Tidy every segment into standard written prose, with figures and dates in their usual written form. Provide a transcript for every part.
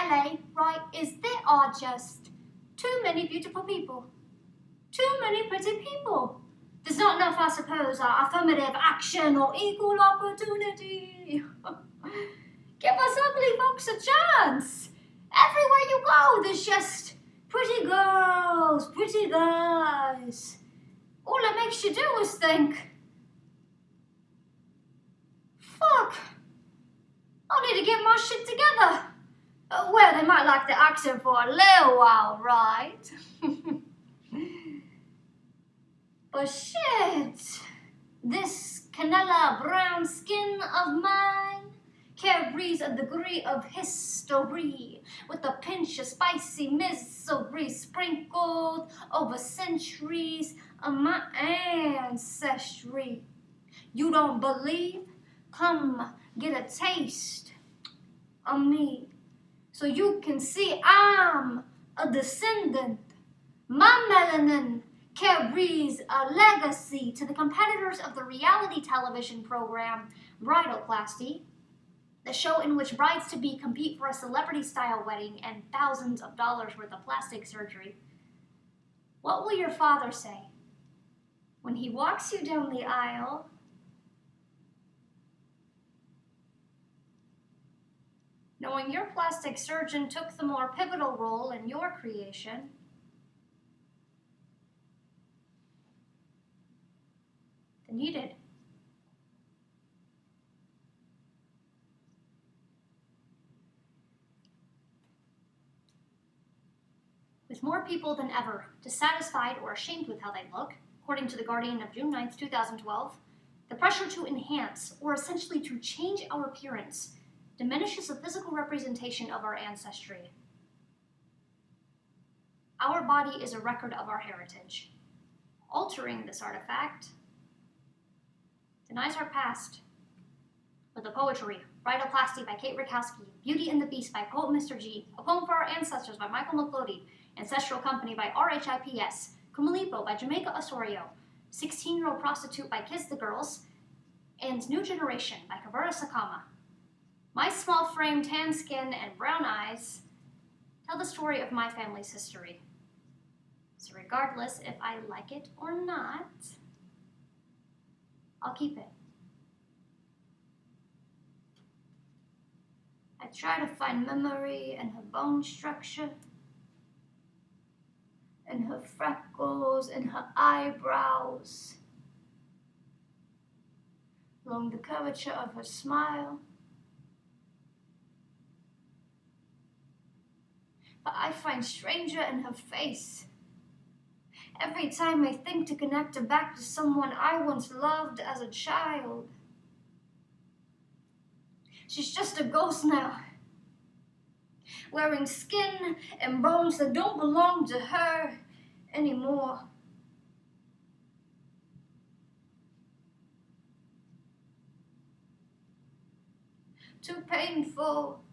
LA, right, is there are just too many beautiful people. Too many pretty people. There's not enough, I suppose, affirmative action or equal opportunity. Give us ugly folks a chance. Everywhere you go, there's just pretty girls, pretty guys. All it makes you do is think, fuck, I need to get my shit together. Well, they might like the accent for a little while, right? But shit, this canela brown skin of mine carries a degree of history with a pinch of spicy misery sprinkled over centuries of my ancestry. You don't believe? Come get a taste of me so you can see I'm a descendant. My melanin carries a legacy to the competitors of the reality television program Bridalplasty, the show in which brides-to-be compete for a celebrity-style wedding and thousands of dollars worth of plastic surgery. What will your father say when he walks you down the aisle? Knowing your plastic surgeon took the more pivotal role in your creation, than you did. With more people than ever dissatisfied or ashamed with how they look, according to The Guardian of June 9th, 2012, the pressure to enhance, or essentially to change our appearance, diminishes the physical representation of our ancestry. Our body is a record of our heritage. Altering this artifact denies our past. With the poetry, Bridalplasty by Kate Rakowski, Beauty and the Beast by Poet Mr. G, A Poem for Our Ancestors by Michael McLody, Ancestral Company by RHIPS, Kumalipo by Jamaica Osorio, 16-Year-Old Prostitute by Kiss the Girls, and New Generation by Kavura Sakama. My small frame, tan skin, and brown eyes tell the story of my family's history. So regardless if I like it or not, I'll keep it. I try to find memory in her bone structure, in her freckles, in her eyebrows, along the curvature of her smile. But I find stranger in her face. Every time I think to connect her back to someone I once loved as a child. She's just a ghost now, wearing skin and bones that don't belong to her anymore. Too painful.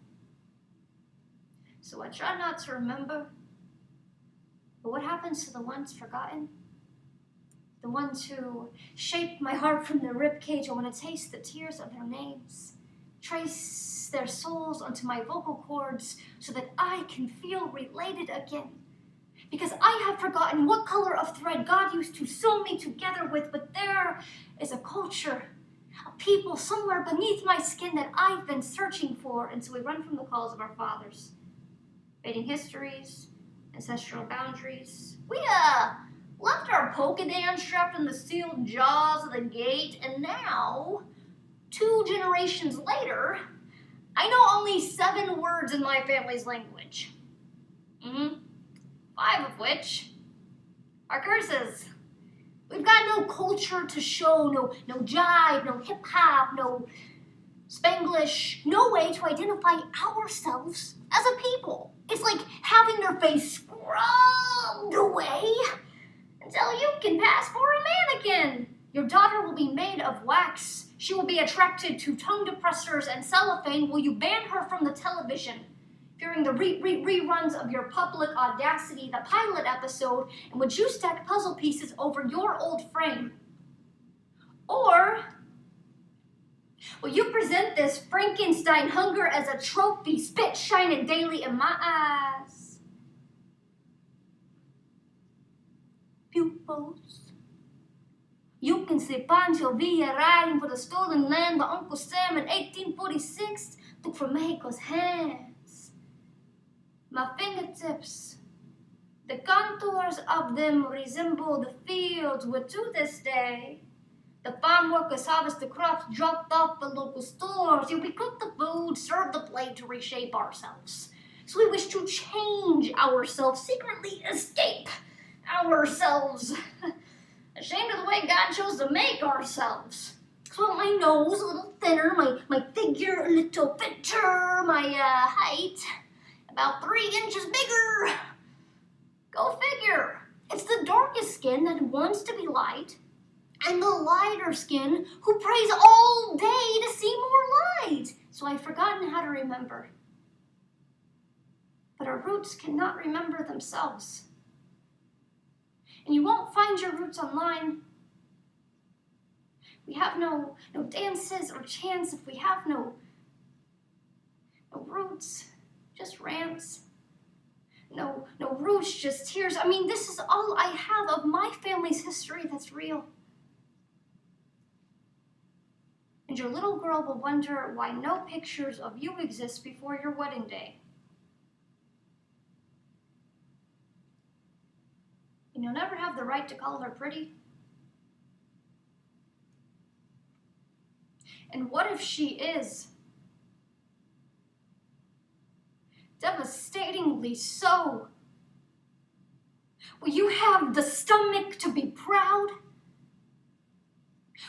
So I try not to remember. But what happens to the ones forgotten? The ones who shaped my heart from the ribcage. I want to taste the tears of their names. Trace their souls onto my vocal cords so that I can feel related again. Because I have forgotten what color of thread God used to sew me together with, but there is a culture, a people somewhere beneath my skin that I've been searching for, and so we run from the calls of our fathers. Fading histories, ancestral boundaries. We left our Pokedan strapped in the sealed jaws of the gate, and now, 2 generations later, I know only 7 words in my family's language. 5 of which are curses. We've got no culture to show, no jive, no hip-hop, no Spanglish, no way to identify ourselves as a people. It's like having your face scrubbed away until you can pass for a mannequin. Your daughter will be made of wax. She will be attracted to tongue depressors and cellophane. Will you ban her from the television? Fearing the reruns of your public audacity, the pilot episode, in which you stack puzzle pieces over your old frame. Or Well, you present this Frankenstein hunger as a trophy, spit shining daily in my eyes. Pupils. You can see Pancho Villa riding for the stolen land that Uncle Sam in 1846 took from Mexico's hands. My fingertips, the contours of them resemble the fields where to this day the farm workers harvest the crops dropped off the local stores. We cook the food, serve the plate to reshape ourselves. So we wish to change ourselves, secretly escape ourselves. Ashamed of the way God chose to make ourselves. So my nose a little thinner, my figure a little fitter, my height about 3 inches bigger. Go figure. It's the darkest skin that wants to be light, and the lighter skin who prays all day to see more light. So I've forgotten how to remember. But our roots cannot remember themselves. And you won't find your roots online. We have no dances or chants if we have no roots, just rants. No roots, just tears. I mean, this is all I have of my family's history that's real. And your little girl will wonder why no pictures of you exist before your wedding day. And you'll never have the right to call her pretty. And what if she is? Devastatingly so. Will you have the stomach to be proud?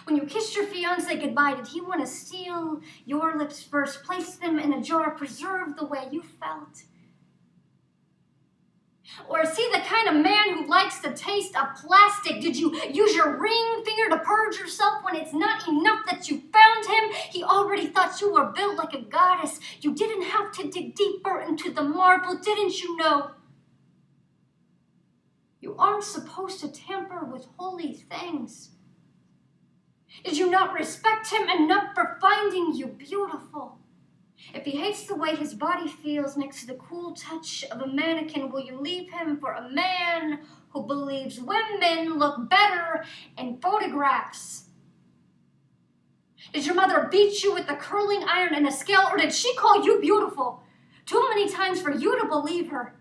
When you kissed your fiancé goodbye, did he want to steal your lips first, place them in a jar, preserve the way you felt? Or is he the kind of man who likes the taste of plastic? Did you use your ring finger to purge yourself when it's not enough that you found him? He already thought you were built like a goddess. You didn't have to dig deeper into the marble, didn't you know? You aren't supposed to tamper with holy things. Did you not respect him enough for finding you beautiful? If he hates the way his body feels next to the cool touch of a mannequin, will you leave him for a man who believes women look better in photographs? Did your mother beat you with a curling iron and a scale, or did she call you beautiful too many times for you to believe her?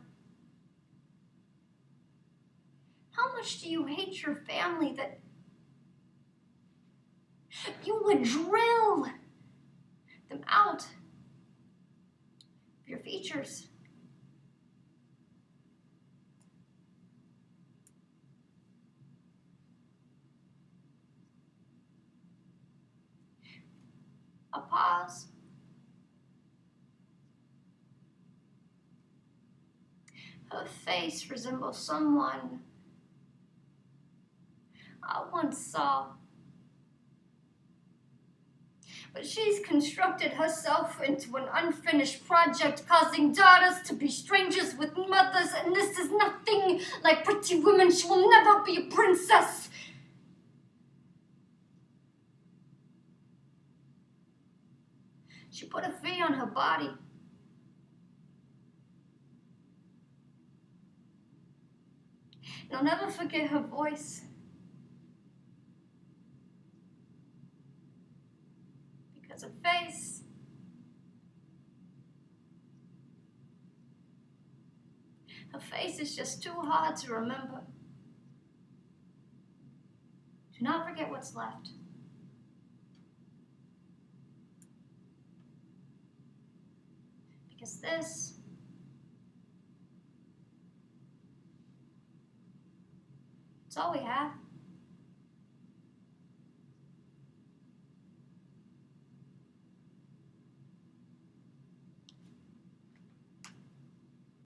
How much do you hate your family that you would drill them out of your features? A pause. Her face resembles someone I once saw. But she's constructed herself into an unfinished project, causing daughters to be strangers with mothers, and this is nothing like pretty women. She will never be a princess. She put a fee on her body. And I'll never forget her voice. Because her face is just too hard to remember. Do not forget what's left. Because this it's all we have.